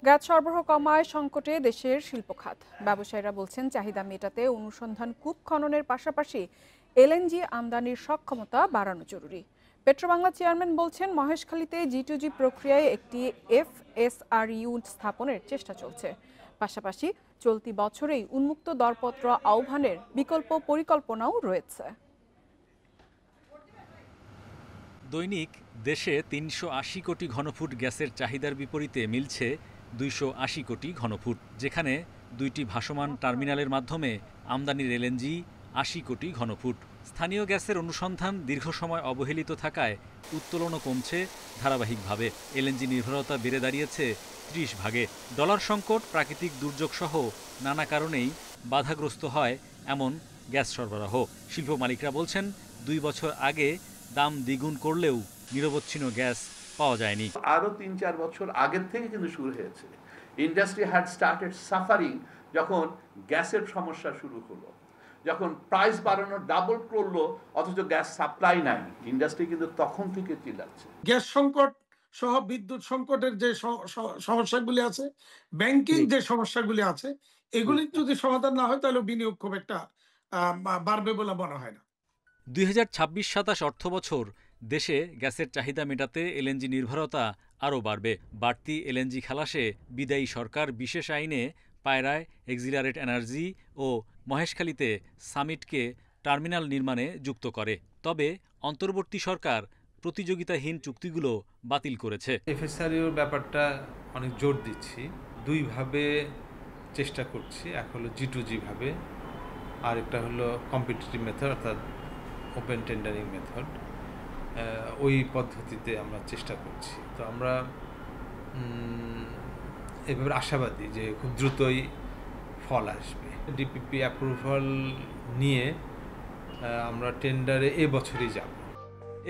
Gas সরবরাহ কমায় সংকটে দেশের শিল্প খাত। ব্যবসায়ীরা বলছেন চাহিদা মেটাতে অনুসন্ধান কূপ খননের পাশাপাশি এলএনজি আমদানির সক্ষমতা বাড়ানো জরুরি। পেট্রোবাংলা চেয়ারম্যান বলছেন মহেশখালীতে জি2জি প্রক্রিয়ায় একটি এফএসআরইউ স্থাপনের চেষ্টা চলছে। পাশাপাশি চলতি বছরেই উন্মুক্ত দরপত্র আহ্বানের বিকল্প পরিকল্পনাও রয়েছে। দৈনিক দেশে ৩৮০ কোটি ঘনফুট গ্যাসের চাহিদার বিপরীতে মিলছে ২৮০ কোটি ঘনফুট, যেখানে দুইটি ভাসমান টার্মিনালের মাধ্যমে আমদানির এলএনজি ৮০ কোটি ঘনফুট। স্থানীয় গ্যাসের অনুসন্ধান দীর্ঘ সময় অবহেলিত থাকায় উত্তোলনও কমছে ধারাবাহিকভাবে। এলএনজি নির্ভরতা বেড়ে দাঁড়িয়েছে ৩০ ভাগে। ডলার সংকট, প্রাকৃতিক দুর্যোগ সহ নানা কারণেই বাধাগ্রস্ত হয় এমন গ্যাস সরবরাহ। শিল্প মালিকরা বলছেন ২ বছর আগে দাম দ্বিগুণ করলেও নিরবচ্ছিন্ন গ্যাস পাওয়া যায়নি। আরো ৩-৪ বছর আগের থেকে কিন্তু শুরু হয়েছে। ইন্ডাস্ট্রি হ্যাড স্টার্টেড সাফারিং যখন গ্যাসের সমস্যা শুরু হলো, যখন প্রাইস বাড়ানো ডাবল করলো অথচ গ্যাস সাপ্লাই নাই, ইন্ডাস্ট্রি কিন্তু তখন থেকে চিল্লাচ্ছে। গ্যাস সংকট সহ বিদ্যুৎ সংকটের যে সমস্যাগুলি আছে, ব্যাংকিং যে সমস্যাগুলি আছে, এগুলি যদি সমাধান না হয় তাহলে বিনিয়োগ খুব একটা বাড়বে বলে মনে হয় না। ২০২৬-২৭ অর্থবছর দেশে গ্যাসের চাহিদা মেটাতে এলএনজি নির্ভরতা আরও বাড়বে। বাড়তি এলএনজি খালাসে বিদায়ী সরকার বিশেষ আইনে পায়রায় এক্সিলারেট এনার্জি ও মহেশখালীতে সামিটকে টার্মিনাল নির্মাণে যুক্ত করে। তবে অন্তর্বর্তী সরকার প্রতিযোগিতাহীন চুক্তিগুলো বাতিল করেছে। এফএসআরইউর ব্যাপারটা অনেক জোর দিচ্ছি, দুইভাবে চেষ্টা করছি। এক হলো জি2জি ভাবে, আর একটা হলো কম্পিটিটিভ মেথড অর্থাৎ ওপেন টেন্ডারিং মেথড। ওই পদ্ধতিতে আমরা চেষ্টা করছি। তো আমরা এভাবে আশাবাদী যে খুব দ্রুতই ফল আসবে। ডিপিপি অ্যাপ্রুভাল নিয়ে আমরা টেন্ডারে এবছরই যাব।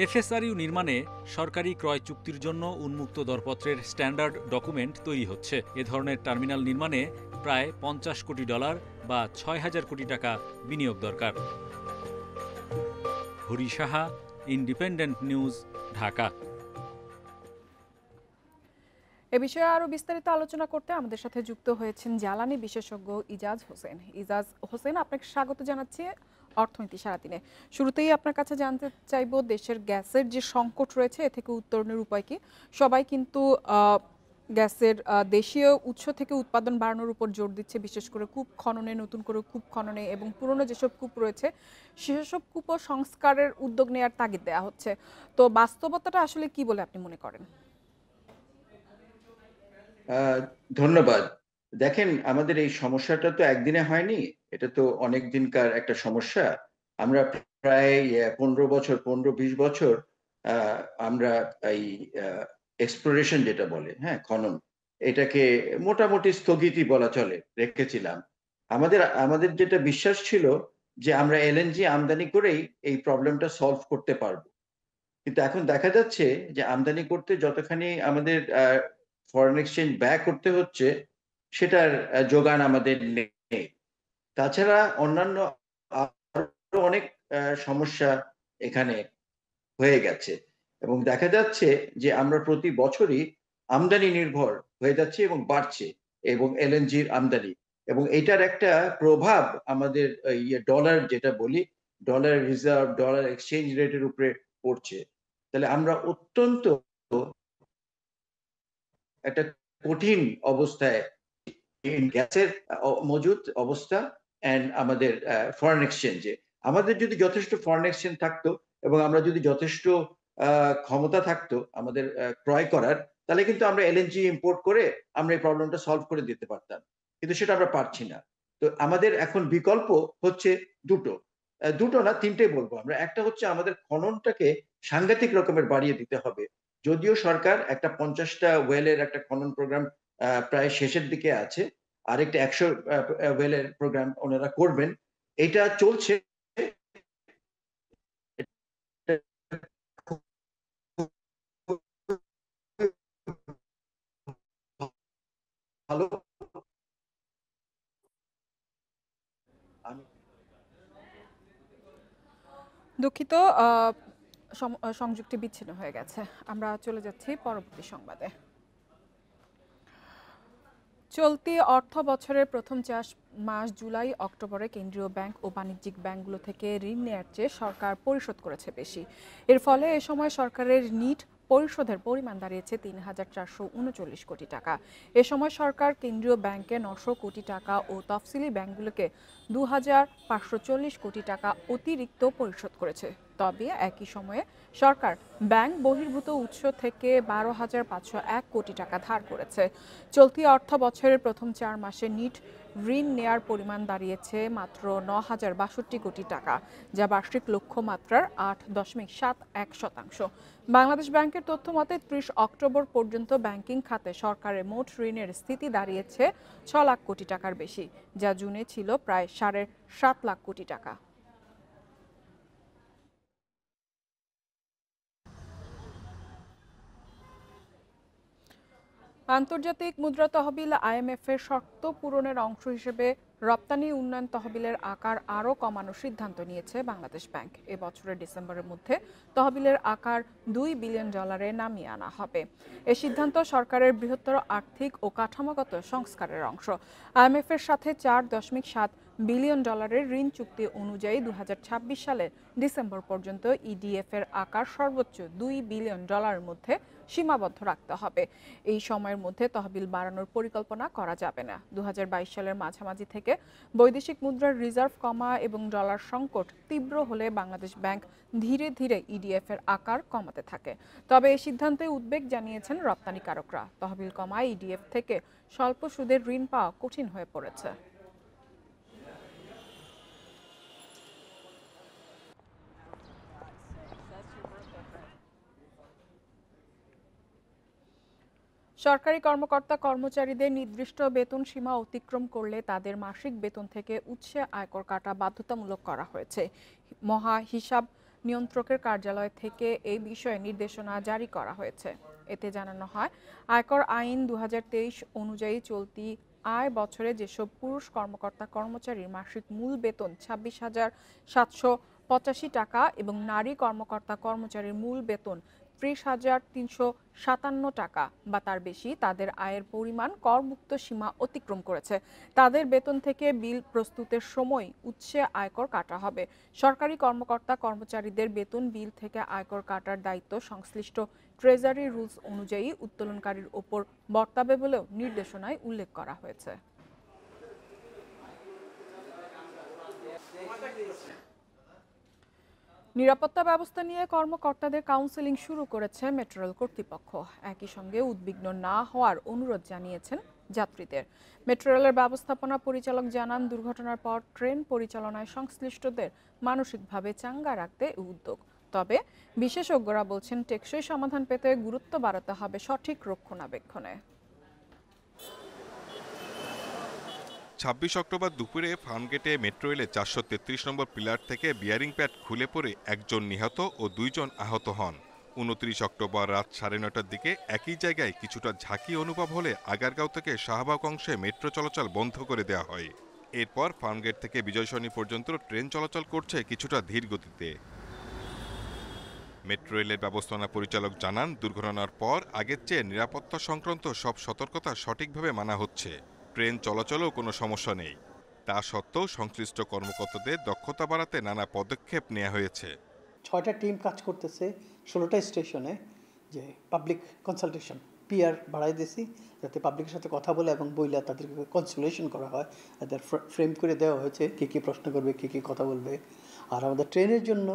এফএসআরইউ নির্মাণে সরকারি ক্রয় চুক্তির জন্য উন্মুক্ত দরপত্রের স্ট্যান্ডার্ড ডকুমেন্ট তৈরি হচ্ছে। এ ধরনের টার্মিনাল নির্মাণে প্রায় $৫০ কোটি বা ৬,০০০ কোটি টাকা বিনিয়োগ দরকার। Hari Saha, independent news, Dhaka. এ বিষয়ে আরো বিস্তারিত আলোচনা করতে আমাদের সাথে যুক্ত হয়েছেন জ্বালানি বিশেষজ্ঞ ইজাজ হোসেন। ইজাজ হোসেন, আপনাকে স্বাগত জানাচ্ছি অর্থনীতি সারাদিনে। শুরুতেই আপনার কাছে জানতে চাইবো, দেশের গ্যাসের যে সংকট রয়েছে এ থেকে উত্তরণের উপায় কি? সবাই কিন্তু গ্যাসের দেশীয় উৎস থেকে উৎপাদন বাড়ানোর উপর জোর দিচ্ছে, বিশেষ করে কূপ খননে, নতুন করে কূপ খননে, এবং পুরনো যেসব কূপ রয়েছে সেসব কূপ সংস্কারের উদ্যোগ নেওয়ার তাগিদ দেওয়া হচ্ছে। তো বাস্তবতাটা আসলে কি বলে আপনি মনে করেন? ধন্যবাদ। দেখেন, আমাদের এই সমস্যাটা তো একদিনে হয়নি, এটা তো অনেক দিনকার একটা সমস্যা। আমরা প্রায় 15-20 বছর আমরা এই এক্সপ্লোরেশন যেটা বলে, হ্যাঁ, খনন, এটাকে মোটামুটি স্থগিতই বলা চলে রেখেছিলাম। আমাদের যেটা বিশ্বাস ছিল যে আমরা এলএনজি আমদানি করেই এই প্রবলেমটা সলভ করতে পারবো। কিন্তু এখন দেখা যাচ্ছে যে আমদানি করতে যতখানি আমাদের ফরেন এক্সচেঞ্জ ব্যয় করতে হচ্ছে, সেটার যোগান আমাদের নেই। তাছাড়া অন্যান্য আরো অনেক সমস্যা এখানে হয়ে গেছে, এবং দেখা যাচ্ছে যে আমরা প্রতি বছরই আমদানি নির্ভর হয়ে যাচ্ছে এবং বাড়ছে, এবং এলএনজির আমদানি, এবং এটার একটা প্রভাব আমাদের ডলার, যেটা বলি ডলার রিজার্ভ, ডলার এক্সচেঞ্জ রেটের উপরে পড়ছে। তাহলে আমরা অত্যন্ত একটা কঠিন অবস্থায়, গ্যাসের মজুদ অবস্থা এন্ড আমাদের ফরেন এক্সচেঞ্জে। আমাদের যদি যথেষ্ট ফরেন এক্সচেঞ্জ থাকতো এবং আমরা যদি যথেষ্ট ক্ষমতা থাকতো আমাদের ক্রয় করার, তাহলে কিন্তু আমরা এলএনজি ইম্পোর্ট করে আমরা এই প্রবলেমটা সলভ করে দিতে পারতাম, কিন্তু সেটা আমরা পারছি না। তো আমাদের এখন বিকল্প হচ্ছে দুটো না, তিনটেই বলবো আমরা। একটা হচ্ছে আমাদের খননটাকে সাংঘাতিক রকমের বাড়িয়ে দিতে হবে। যদিও সরকার একটা 50টা ওয়েলের একটা খনন প্রোগ্রাম প্রায় শেষের দিকে আছে, আরেকটা 100 ওয়েলের প্রোগ্রাম ওনারা করবেন, এটা চলছে। ভালো। দুঃখিত, সংযুক্তি বিচ্ছিন্ন হয়ে গেছে। আমরা চলে যাচ্ছি পরবর্তী সংবাদে। চলতি অর্থ বছরের প্রথম 4 মাস জুলাই অক্টোবরে কেন্দ্রীয় ব্যাংক ও বাণিজ্যিক ব্যাংকগুলো থেকে ঋণ নেয়ার চেয়ে সরকার পরিশোধ করেছে বেশি। এর ফলে এ সময় সরকারের নিট পরিশোধের পরিমাণ দাঁড়িয়েছে ৩,৪৩৯ কোটি টাকা। এ সময় সরকার কেন্দ্রীয় ব্যাংকে ৯০০ কোটি টাকা ও তফসিলি ব্যাংকগুলোকে ২,৫৪০ কোটি টাকা অতিরিক্ত পরিশোধ করেছে। তবে একই সময়ে সরকার ব্যাংক বহির্ভূত উৎস থেকে ১২,৫০১ কোটি টাকা ধার করেছে। চলতি অর্থ বছরের প্রথম 4 মাসে নিট ঋণ নেয়ার পরিমাণ দাঁড়িয়েছে মাত্র ৯,০৬২ কোটি টাকা, যা বার্ষিক লক্ষ্যমাত্রার ৮.৭১%। বাংলাদেশ ব্যাংকের তথ্য মতে ৩০ অক্টোবর পর্যন্ত ব্যাংকিং খাতে সরকারের মোট ঋণের স্থিতি দাঁড়িয়েছে ৬ লাখ কোটি টাকার বেশি, যা জুনে ছিল প্রায় ৭.৫ লাখ কোটি টাকা। আন্তর্জাতিক মুদ্রা তহবিল IMF এর শর্ত পূরণের অংশ হিসেবে রপ্তানি উন্নয়ন তহবিলের আকার আরও কমানোর সিদ্ধান্ত নিয়েছে বাংলাদেশ ব্যাংক। এ বছরের ডিসেম্বরের মধ্যে তহবিলের আকার $2 বিলিয়ন নামিয়ে আনা হবে। এ সিদ্ধান্ত সরকারের বৃহত্তর আর্থিক ও কাঠামোগত সংস্কারের অংশ। IMF এর সাথে $4.7 বিলিয়ন ঋণ চুক্তি অনুযায়ী 2026 সালের ডিসেম্বর পর্যন্ত EDF এর আকার সর্বোচ্চ $2 বিলিয়ন মধ্যে সীমাবদ্ধ রাখতে হবে। এই সময়ের মধ্যে তহবিল বাড়ানোর পরিকল্পনা করা যাবে না। 2022 সালের মাঝামাঝি থেকে বৈদেশিক মুদ্রার রিজার্ভ কমা এবং ডলার সংকট তীব্র হলে বাংলাদেশ ব্যাংক ধীরে ধীরে EDF এর আকার কমাতে থাকে। তবে এই সিদ্ধান্তে উদ্বেগ জানিয়েছেন রপ্তানিকারকরা। তহবিল কমায় EDF থেকে স্বল্প সুদের ঋণ পাওয়া কঠিন হয়ে পড়েছে। সরকারি কর্মকর্তা কর্মচারীদের নির্দিষ্ট বেতন সীমা অতিক্রম করলে তাদের মাসিক বেতন থেকে উৎসে আয়কর কাটা বাধ্যতামূলক করা হয়েছে। মহা হিসাব নিয়ন্ত্রকের কার্যালয় থেকে এই বিষয়ে নির্দেশনা জারি করা হয়েছে। এতে জানানো হয়, আয়কর আইন 2023 অনুযায়ী চলতি আয় বছরে যেসব পুরুষ কর্মকর্তা কর্মচারীর মাসিক মূল বেতন 26,785 টাকা এবং নারী কর্মকর্তা কর্মচারীর মূল বেতন 30,357 টাকা বা তার বেশি, তাদের আয়ের পরিমাণ করমুক্ত সীমা অতিক্রম করেছে। তাদের বেতন থেকে বিল প্রস্তুতের সময় উৎসে আয়কর কাটা হবে। সরকারি কর্মকর্তা কর্মচারীদের বেতন বিল থেকে আয়কর কাটার দায়িত্ব সংশ্লিষ্ট ট্রেজারি রুলস অনুযায়ী উত্তোলনকারীর ওপর বর্তাবে বলেও নির্দেশনায় উল্লেখ করা হয়েছে। নিরাপত্তা ব্যবস্থা নিয়ে কর্মকর্তাদের কাউন্সেলিং শুরু করেছে মেট্রো রেল কর্তৃপক্ষ। একই সঙ্গে উদ্বিগ্ন না হওয়ার অনুরোধ জানিয়েছেন যাত্রীদের। মেট্রো রেলের ব্যবস্থাপনা পরিচালক জানান, দুর্ঘটনার পর ট্রেন পরিচালনায় সংশ্লিষ্টদের মানসিকভাবে চাঙ্গা রাখতে উদ্যোগ। তবে বিশেষজ্ঞরা বলছেন, টেকসই সমাধান পেতে গুরুত্ব বাড়াতে হবে সঠিক রক্ষণাবেক্ষণে। 26 অক্টোবর দুপুরে ফার্মগেটে মেট্রো রেলের 433 নম্বর পিলার থেকে বিয়ারিং প্যাড খুলে পড়ে একজন নিহত ও 2 জন আহত হন। 29 অক্টোবর রাত 9:30টার দিকে একই জায়গায় কিছুটা ঝাঁকি অনুভব হলে আগারগাঁও থেকে শাহবাগ অংশে মেট্রো চলাচল বন্ধ করে দেওয়া হয়। এরপর ফার্মগেট থেকে বিজয়সরণী পর্যন্ত ট্রেন চলাচল করছে কিছুটা ধীর গতিতে। মেট্রো রেলের ব্যবস্থাপনা পরিচালক জানান, দুর্ঘটনার পর আগের চেয়ে নিরাপত্তা সংক্রান্ত সব সতর্কতা সঠিকভাবে মানা হচ্ছে। ট্রেন চলাচলেও কোনো সমস্যা নেই। তা সত্ত্বেও সংশ্লিষ্ট কর্মকর্তাদের দক্ষতা বাড়াতে নানা পদক্ষেপ নেওয়া হয়েছে। 6টা টিম কাজ করতেছে 16টা স্টেশনে, যে পাবলিক কনসালটেশন পিআর বাড়াই দিয়েছি, যাতে পাবলিকের সাথে কথা বলে এবং বইলা তাদেরকে কনসালটেশন করা হয়। তাদের ফ্রেম করে দেওয়া হয়েছে কী কী প্রশ্ন করবে, কী কী কথা বলবে। আর আমাদের ট্রেনের জন্য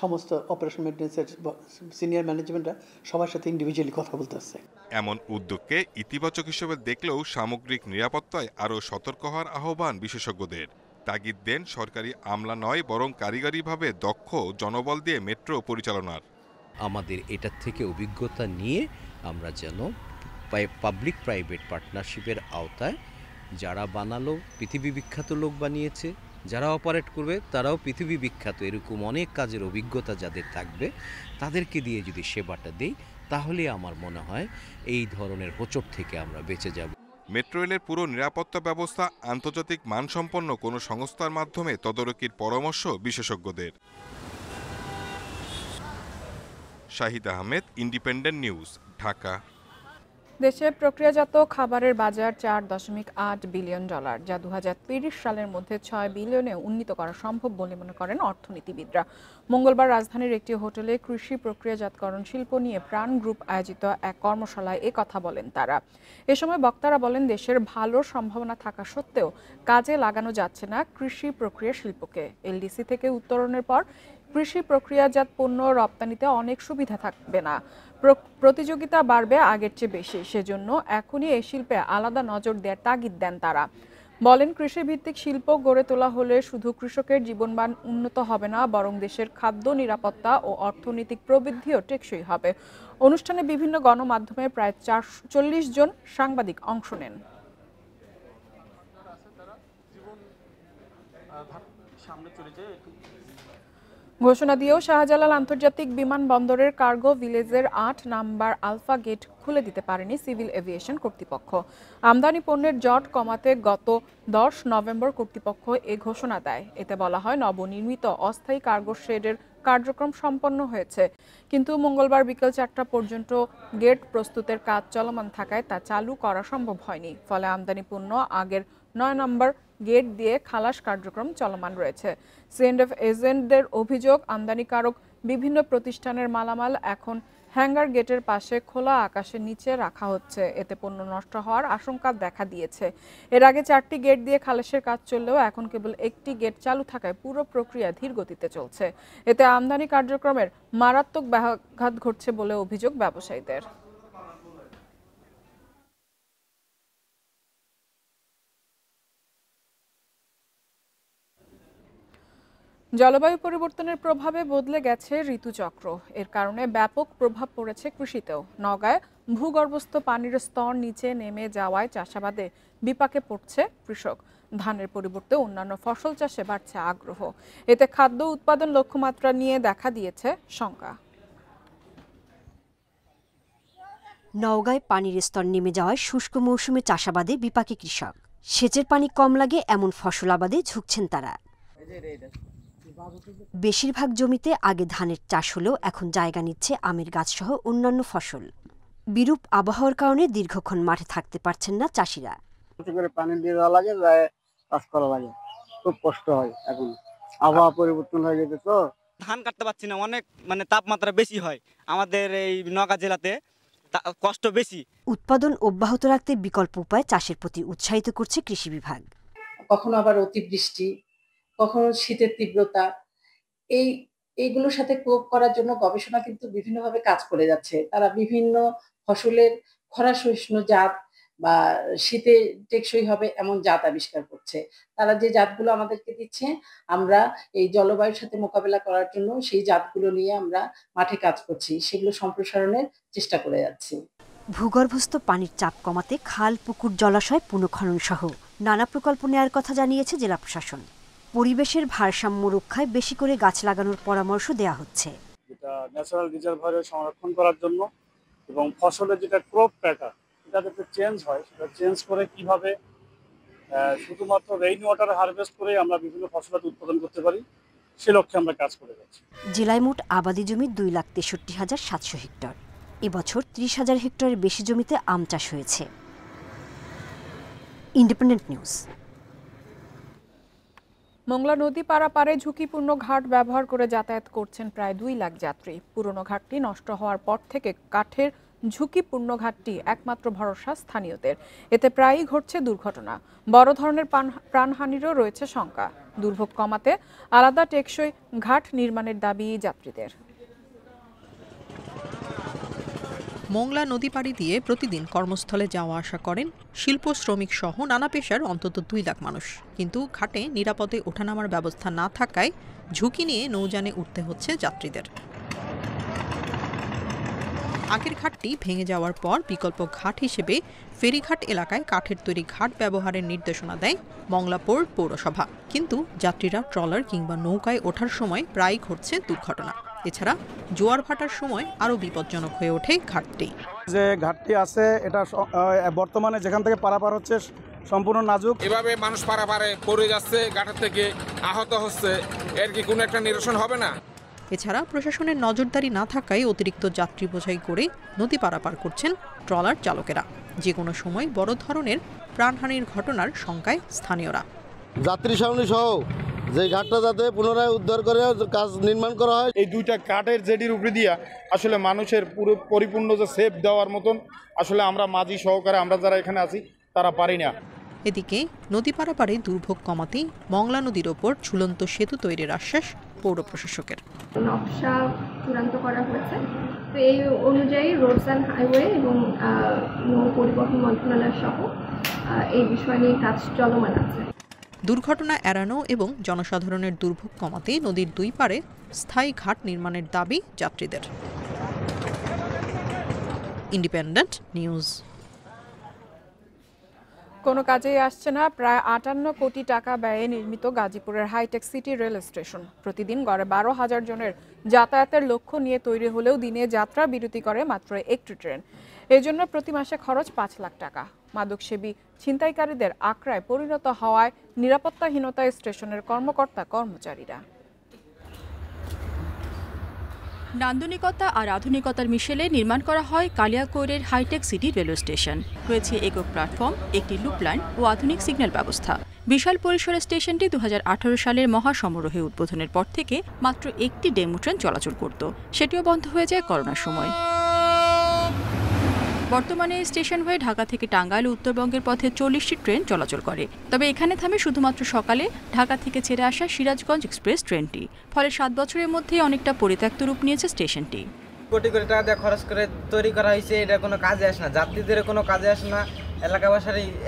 সমস্ত অপারেশন মেইনটেন্যান্সের সিনিয়র ম্যানেজমেন্টরা সবার সাথে ইন্ডিভিজুয়ালি কথা বলতেছে। এমন উদ্যোগকে ইতিবাচক হিসেবে দেখলেও সামগ্রিক নিরাপত্তায় আরও সতর্ক হওয়ার আহ্বান বিশেষজ্ঞদের। তাগিদ দেন সরকারি আমলা নয় বরং কারিগরিভাবে দক্ষ জনবল দিয়ে মেট্রো পরিচালনার। আমাদের এটার থেকে অভিজ্ঞতা নিয়ে আমরা যেন পাবলিক প্রাইভেট পার্টনারশিপের আওতায় যারা বানালো পৃথিবী বিখ্যাত লোক বানিয়েছে, যারা অপারেট করবে তারাও পৃথিবী বিখ্যাত, এরকম অনেক কাজের অভিজ্ঞতা যাদের থাকবে তাদেরকে দিয়ে যদি সেবাটা দিই, তাহলে আমার মনে হয় এই ধরনের হোঁচট থেকে আমরা বেঁচে যাব। মেট্রো রেলের পুরো নিরাপত্তা ব্যবস্থা আন্তর্জাতিক মানসম্পন্ন কোনো সংস্থার মাধ্যমে তদারকির পরামর্শ বিশেষজ্ঞদের। Shahid Ahmed, independent news, Dhaka. দেশে প্রক্রিয়াজাত খাবারের বাজার $4.8 বিলিয়ন, যা 2030 সালের মধ্যে 6 বিলিয়নে উন্নীত করা সম্ভব বলে মনে করেন অর্থনীতিবিদরা। মঙ্গলবার রাজধানীর একটি হোটেলে কৃষি প্রক্রিয়াজাতকরণ শিল্প নিয়ে প্রাণ গ্রুপ আয়োজিত এক কর্মশালায় কথা বলেন তারা। এ সময় বক্তারা বলেন, দেশের ভালো সম্ভাবনা থাকা সত্ত্বেও কাজে লাগানো যাচ্ছে না কৃষি প্রক্রিয়া শিল্পকে। এলডিসি থেকে উত্তরণের পর কৃষি প্রক্রিয়াজাত পণ্য রপ্তানিতে অনেক সুবিধা থাকবে না, প্রতিযোগিতা বাড়বে আগের চেয়ে বেশি। সেজন্য এখনই এই শিল্পে আলাদা নজর দেওয়ার তাগিদ দেন তারা। বলেন, কৃষিভিত্তিক শিল্প গড়ে তোলা হলে শুধু কৃষকের জীবনমান উন্নত হবে না, বরং দেশের খাদ্য নিরাপত্তা ও অর্থনৈতিক প্রবৃদ্ধিও টেকসই হবে। অনুষ্ঠানে বিভিন্ন গণমাধ্যমে প্রায় 40 জন সাংবাদিক অংশ নেন। ঘোষণা দিয়েও শাহজালাল আন্তর্জাতিক বিমানবন্দরের কার্গো ভিলেজের 8 নাম্বার আলফা গেট খুলে দিতে পারেনি সিভিল এভিয়েশন কর্তৃপক্ষ। আমদানি পণ্যের জট কমাতে গত 10 নভেম্বর কর্তৃপক্ষ এ ঘোষণা দেয়। এতে বলা হয়, নবনির্মিত অস্থায়ী কার্গো শেডের কার্যক্রম সম্পন্ন হয়েছে, কিন্তু মঙ্গলবার বিকেল 4টা পর্যন্ত গেট প্রস্তুতের কাজ চলমান থাকায় তা চালু করা সম্ভব হয়নি। ফলে আমদানি পণ্য আগের 9 নম্বর গেট দিয়ে খালাস কার্যক্রম চলমান রয়েছে। সিএন্ডএফ এজেন্টদের অভিযোগ, আমদানিকারক বিভিন্ন প্রতিষ্ঠানের মালামাল এখন হ্যাঙ্গার গেটের পাশে খোলা আকাশের নিচে রাখা হচ্ছে। এতে পণ্য নষ্ট হওয়ার আশঙ্কা দেখা দিয়েছে। এর আগে 4টি গেট দিয়ে খালাসের কাজ চললেও এখন কেবল একটি গেট চালু থাকায় পুরো প্রক্রিয়া ধীর গতিতে চলছে। এতে আমদানি কার্যক্রমের মারাত্মক ব্যাঘাত ঘটছে বলে অভিযোগ ব্যবসায়ীদের। জলবায়ু পরিবর্তনের প্রভাবে বদলে গেছে ঋতুচক্র। এর কারণে ব্যাপক প্রভাব পড়েছে কৃষিতেও। নওগাঁয় ভূগর্ভস্থ পানির স্তর নিচে নেমে যাওয়ায় চাষাবাদে বিপাকে পড়ছে কৃষক। ধানের পরিবর্তে অন্যান্য ফসল চাষে বাড়ছে আগ্রহ। এতে খাদ্য উৎপাদন লক্ষ্যমাত্রা নিয়ে দেখা দিয়েছে শঙ্কা। নওগাঁয় পানির স্তর নেমে যাওয়ায় শুষ্ক মৌসুমে চাষাবাদে বিপাকে কৃষক। সেচের পানি কম লাগে এমন ফসল আবাদে ঝুঁকছেন তারা। বেশিরভাগ জমিতে আগে ধানের চাষ হলেও এখন জায়গা নিচ্ছে আমের গাছসহ অন্যান্য ফসল। বিরূপ আবহাওয়ার কারণে দীর্ঘক্ষণ মাঠে থাকতে পারছেন না চাষিরা। পানি দিয়ে দেওয়া লাগে, চাষ করা লাগে, খুব কষ্ট হয়। এখন আবহাওয়া পরিবর্তন হয়ে গেছে তো ধান কাটতে পারছি না, অনেক তাপমাত্রা বেশি হয় আমাদের এই নওগাঁ জেলাতে, কষ্ট বেশি। উৎপাদন অব্যাহত রাখতে বিকল্প উপায় চাষের প্রতি উৎসাহিত করছে কৃষি বিভাগ। কখনো আবার অতিবৃষ্টি, কখনো শীতের তীব্রতা, এইগুলোর সাথে কোপ করার জন্য গবেষণা কিন্তু বিভিন্নভাবে কাজ করে যাচ্ছে। তারা বিভিন্ন ফসলের খরা সহিষ্ণু জাত বা শীতে টেকসই হবে এমন জাত আবিষ্কার করছে। তারা যে জাতগুলো আমাদেরকে দিচ্ছে, আমরা এই জলবায়ুর সাথে মোকাবেলা করার জন্য সেই জাতগুলো নিয়ে আমরা মাঠে কাজ করছি, সেগুলো সম্প্রসারণের চেষ্টা করে যাচ্ছি। ভূগর্ভস্থ পানির চাপ কমাতে খাল, পুকুর, জলাশয় পুনঃখনন সহ নানা প্রকল্প নেওয়ার কথা জানিয়েছে জেলা প্রশাসন। পরিবেশের ভারসাম্য রক্ষায় বেশি করে গাছ লাগানোর পরামর্শ দেওয়া হচ্ছে। যেটা ন্যাচারাল রিজার্ভারে সংরক্ষণ করার জন্য এবং ফসলের যেটা ক্রপ প্যাটার্ন, এটা যাতে চেঞ্জ হয়, সেটা চেঞ্জ করে কিভাবে শুধুমাত্র রেইন ওয়াটার হারভেস্ট করে আমরা বিভিন্ন ফসল উৎপাদন করতে পারি, সে লক্ষ্যে আমরা কাজ করে যাচ্ছি। জেলায় মোট আবাদি জমি 2,63,700 হেক্টর। এবছর 30,000 হেক্টরের বেশি জমিতে আম চাষ হয়েছে। Independent news. মংলা নদী পারাপারে ঝুঁকিপূর্ণ ঘাট ব্যবহার করে যাতায়াত করছেন প্রায় 2 লাখ যাত্রী। পুরনো ঘাটটি নষ্ট হওয়ার পর থেকে কাঠের ঝুঁকিপূর্ণ ঘাটটি একমাত্র ভরসা স্থানীয়দের। এতে প্রায়ই ঘটছে দুর্ঘটনা, বড় ধরনের প্রাণহানিরও রয়েছে শঙ্কা। দুর্ভোগ কমাতে আলাদা টেকসই ঘাট নির্মাণের দাবি যাত্রীদের। মংলা নদী পাড়ি দিয়ে প্রতিদিন কর্মস্থলে যাওয়া আসা করেন শিল্প শ্রমিক সহ নানা পেশার অন্তত 2 লাখ মানুষ। কিন্তু ঘাটে নিরাপদে ওঠানামার ব্যবস্থা না থাকায় ঝুঁকি নিয়ে নৌযানে উঠতে হচ্ছে যাত্রীদের। আগের ঘাটটি ভেঙে যাওয়ার পর বিকল্প ঘাট হিসেবে ফেরিঘাট এলাকায় কাঠের তৈরি ঘাট ব্যবহারের নির্দেশনা দেয় মংলা পোর্ট পৌরসভা। কিন্তু যাত্রীরা ট্রলার কিংবা নৌকায় ওঠার সময় প্রায়ই ঘটছে দুর্ঘটনা। এছাড়া জোয়ার ভাটার সময় আরও বিপজ্জনক হয়ে ওঠে ঘাটটি। যে ঘাটটি আছে এটা বর্তমানে যেখান থেকে পারাপার হচ্ছে সম্পূর্ণ নাজুক। এভাবে মানুষ পারাপারে পড়ে যাচ্ছে, ঘাটের থেকে আহত হচ্ছে, এর কি কোনো একটা নিরসন হবে না? এছাড়া প্রশাসনের নজরদারি না থাকায় অতিরিক্ত যাত্রী বোঝাই করে নদী পারাপার করছেন ট্রলার চালকেরা। যে কোনো সময় বড় ধরনের প্রাণহানির ঘটনার শঙ্কায় স্থানীয়রা। যাত্রী ছাউনি সহ যে ঘাটটা যাতে পুনরায় উদ্ধার করে কাজ নির্মাণ করা হয়। এই দুইটা কাঠের জেডির উপরে দিয়া আসলে মানুষের পুরো পরিপূর্ণ যে সেফ দেওয়ার মতন আসলে আমরা মাঝি সহকারে আমরা যারা এখানে আছি তারা পারি না। এদিকে নদী পারাপারে দুর্ভোগ কমাতে মংলা নদীর ওপর ঝুলন্ত সেতু তৈরির আশ্বাস পৌর প্রশাসকের। নকশা চূড়ান্ত করা হয়েছে, তো এই অনুযায়ী রোডস অ্যান্ড হাইওয়ে এবং নৌ পরিবহন মন্ত্রণালয় সহ এই বিষয় নিয়ে কাজ চলমান আছে। দুর্ঘটনা এড়ানো এবং জনসাধারণের দুর্ভোগ কমাতে নদীর দুই পারে স্থায়ী ঘাট নির্মাণের দাবি যাত্রীদের। Independent news. কোনো কাজেই আসছে না প্রায় ৫৮ কোটি টাকা ব্যয়ে নির্মিত গাজীপুরের হাইটেক সিটি রেল স্টেশন। প্রতিদিন গড়ে ১২,০০০ জনের যাতায়াতের লক্ষ্য নিয়ে তৈরি হলেও দিনে যাত্রা বিরতি করে মাত্র একটি ট্রেন। এর জন্য প্রতি মাসে খরচ ৫ লাখ টাকা। মাদকসেবী ছিনতাইকারীদের আক্রায় পরিণত হওয়ায় নিরাপত্তাহীনতায় স্টেশনের কর্মকর্তা কর্মচারীরা। নান্দনিকতা আর আধুনিকতার মিশেলে নির্মাণ করা হয় কালিয়াকৈরের হাইটেক সিটি রেলওয়ে স্টেশন। রয়েছে একক প্ল্যাটফর্ম, একটি লুপ লাইন ও আধুনিক সিগন্যাল ব্যবস্থা। বিশাল পরিসরের স্টেশনটি ২০১৮ সালের মহাসমারোহে উদ্বোধনের পর থেকে মাত্র একটি ডেমো ট্রেন চলাচল করত, সেটিও বন্ধ হয়ে যায় করোনার সময়। বর্তমানে স্টেশন হয়ে ঢাকা থেকে টাঙ্গাইল ও উত্তরবঙ্গের পথে ৪০টি ট্রেন চলাচল করে। তবে এখানে থামে শুধুমাত্র সকালে ঢাকা থেকে ছেড়ে আসা সিরাজগঞ্জ এক্সপ্রেস ট্রেনটি। ফলে ৭ বছরের মধ্যে অনেকটা পরিত্যক্ত রূপ নিয়েছে স্টেশনটি। কোটি কোটি টাকা দিয়ে খরচ করে তৈরি করা হয়েছে, এটা কোনো কাজে আসে না, যাত্রীদের কোনো কাজে আসে না,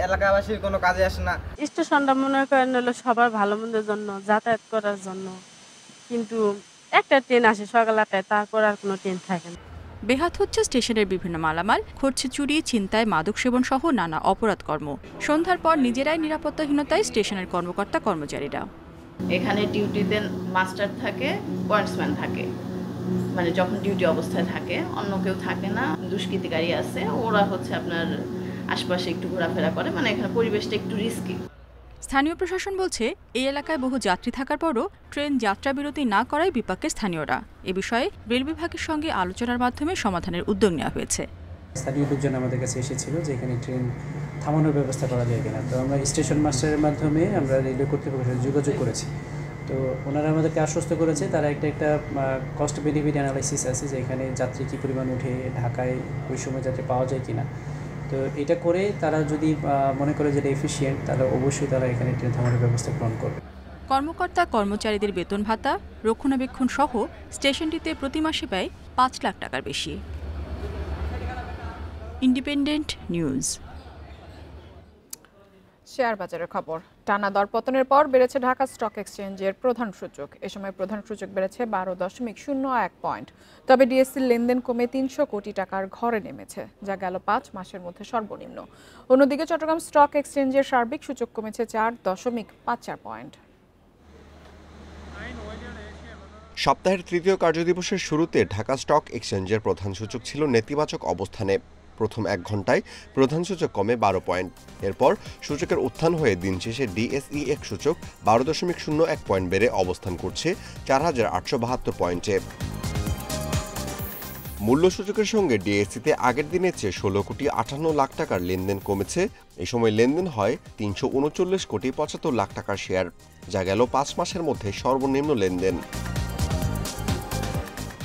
এলাকাবাসীর কোনো কাজে আসে না। স্টেশনটা মনে করেন হলো সবার ভালো মন্দের জন্য, যাতায়াত করার জন্য, কিন্তু একটা ট্রেন আসে সকাল ৮টায়, তারপর আর কোনো ট্রেন থাকে না। বেহাত হচ্ছে স্টেশনের বিভিন্ন মালামাল, ঘটছে চুরি, ছিনতাই, মাদক সেবন সহ নানা অপরাধ কর্ম। সন্ধ্যার পর নিজেরাই নিরাপত্তাহীনতায় স্টেশনের কর্মকর্তা কর্মচারীরা। এখানে ডিউটিতে মাস্টার থাকে, পয়েন্টসম্যান থাকে, মানে যখন ডিউটি অবস্থায় থাকে অন্য কেউ থাকে না। দুষ্কৃতিকারী আছে, ওরা হচ্ছে আপনার আশপাশে একটু ঘোরাফেরা করে, মানে এখানে পরিবেশটা একটু রিস্কি। স্থানীয় প্রশাসন বলছে এই এলাকায় বহু যাত্রী থাকার পরও ট্রেন যাত্রা বিরতি না করায় বিপাকে স্থানীয়রা। এ বিষয়ে রেল বিভাগের সঙ্গে আলোচনার মাধ্যমে সমাধানের উদ্যোগ নেওয়া হয়েছে। স্থানীয় লোকজন আমাদের কাছে এসেছিল যে এখানে ট্রেন থামানোর ব্যবস্থা করা যায় কিনা। তো আমরা স্টেশন মাস্টারের মাধ্যমে আমরা রেলওয়ে কর্তৃপক্ষের সাথে যোগাযোগ করেছি। তো ওনারা আমাদেরকে আশ্বস্ত করেছে তারা একটা কস্ট বেনিফিট অ্যানালাইসিস আছে যে এখানে যাত্রী কী পরিমাণ উঠে ঢাকায় ওই সময় যাত্রী পাওয়া যায় কিনা। তো এটা করে তারা যদি মনে করে যেটা এফিশিয়েন্ট, তাহলে অবশ্যই তারা এখানে ট্রেন থামানোর ব্যবস্থা গ্রহণ করবে। কর্মকর্তা কর্মচারীদের বেতন ভাতা, রক্ষণাবেক্ষণ সহ স্টেশনটিতে প্রতি মাসে ব্যয় ৫ লাখ টাকার বেশি। Independent news. শেয়ার বাজারের খবর। টানা দরপতনের পর বেড়েছে ঢাকা স্টক এক্সচেঞ্জের প্রধান সূচক। এ সময় প্রধান সূচক বেড়েছে 12.01 পয়েন্ট। তবে ডিএসসির লেনদেন কমে ৩০০ কোটি টাকার ঘরে নেমেছে, যা গেল ৫ মাসের মধ্যে সর্বনিম্ন। অন্যদিকে চট্টগ্রাম স্টক এক্সচেঞ্জের সার্বিক সূচক কমেছে 4.54 পয়েন্ট। সপ্তাহের তৃতীয় কার্যদিবসের শুরুতে ঢাকা স্টক এক্সচেঞ্জের প্রধান সূচক ছিল নেতিবাচক অবস্থানে। প্রথম ১ ঘন্টায় প্রধান সূচক কমে ১২ পয়েন্ট। এরপর সূচকের উত্থান হয়ে দিন শেষে ডিএসইএক্স সূচক ১২.০১ পয়েন্ট বেড়ে অবস্থান করছে ৪,৮৭২ পয়েন্টে। মূল্য সূচকের সঙ্গে ডিএসসিতে আগের দিনের চেয়ে ১৬,৫৮,০০,০০০ টাকার লেনদেন কমেছে। এই সময় লেনদেন হয় ৩৩৯,৭৫,০০,০০০ টাকার শেয়ার, যা গেল ৫ মাসের মধ্যে সর্বনিম্ন লেনদেন।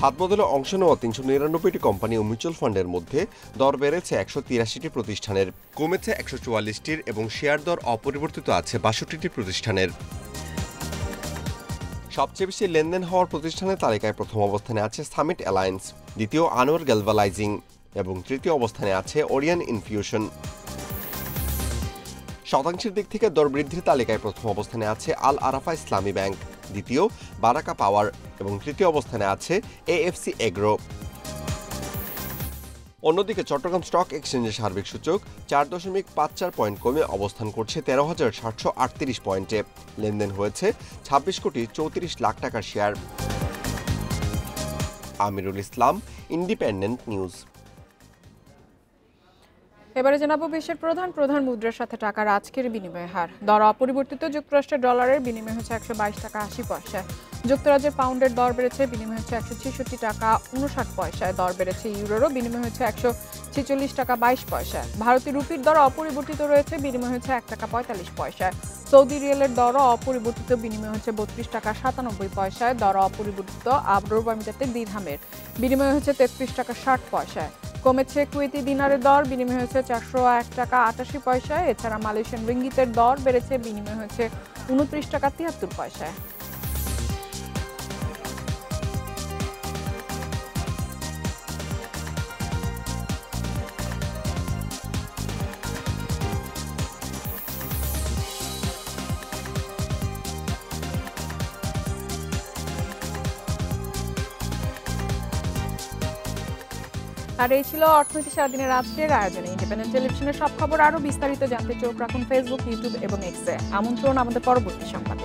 হাতবদলে অংশ নেওয়া ৩৯৯টি কোম্পানি ও মিউচুয়াল ফান্ডের মধ্যে দর বেড়েছে ১৮৩টি প্রতিষ্ঠানের, কমেছে ১৪৪টির এবং শেয়ার দর অপরিবর্তিত আছে ৬২টি প্রতিষ্ঠানের। সবচেয়ে বেশি লেনদেন হওয়ার প্রতিষ্ঠানের তালিকায় প্রথম অবস্থানে আছে সামিট অ্যালায়েন্স, দ্বিতীয় আনোয়ার গ্যালভানাইজিং এবং তৃতীয় অবস্থানে আছে ওরিয়ান ইনফিউশন। শতাংশের দিক থেকে দর বৃদ্ধির তালিকায় প্রথম অবস্থানে আছে আল আরাফা ইসলামী ব্যাংক, দ্বিতীয় বারাকা পাওয়ার এবং তৃতীয় অবস্থানে আছে এএফসি এগ্রো। অন্যদিকে চট্টগ্রাম স্টক এক্সচেঞ্জের সার্বিক সূচক ৪.৫৪ পয়েন্ট কমে অবস্থান করছে ১৩,৭৩৮ পয়েন্টে। লেনদেন হয়েছে ২৬,৩৪,০০,০০০ টাকার share. Amirul Islam, independent news. এবারে জানাবো বিশ্বের প্রধান প্রধান মুদ্রার সাথে টাকার আজকের বিনিময় হার। দর অপরিবর্তিত, যুক্তরাষ্ট্রের ডলারের বিনিময় হচ্ছে 122 টাকা 80 পয়সা, যুক্তরাজ্যের পাউন্ডের দর বেড়েছে, বিনিময় হচ্ছে 166 টাকা 59 পয়সায়, দর বেড়েছে ইউরোরও, বিনিময় হচ্ছে 146 টাকা 22 পয়সা, ভারতীয় রুপির দর অপরিবর্তিত রয়েছে, বিনিময় হচ্ছে 1 টাকা 45 পয়সায়, সৌদি রিয়ালের দরও অপরিবর্তিত, বিনিময় হচ্ছে 32 টাকা 97 পয়সায়, দর অপরিবর্তিত আরব আমিরাতে দিরহামের বিনিময় হচ্ছে 33 টাকা 60 পয়সায়। কমেছে কুয়েতি দিনারের দর, বিনিময় হয়েছে 401 টাকা 88 পয়সায়। এছাড়া মালয়েশিয়ান রিঙ্গিতের দর বেড়েছে, বিনিময় হয়েছে 29 টাকা 73 পয়সায়। আর এই ছিল অর্থনীতি সারাদিনের আজকের আয়োজনে। ইন্ডিপেন্ডেন্ট টেলিভিশনের সব খবর আরো বিস্তারিত জানতে চোখ রাখুন ফেসবুক, ইউটিউব এবং এক্সে। আমন্ত্রণ আমাদের পরবর্তী সংবাদ।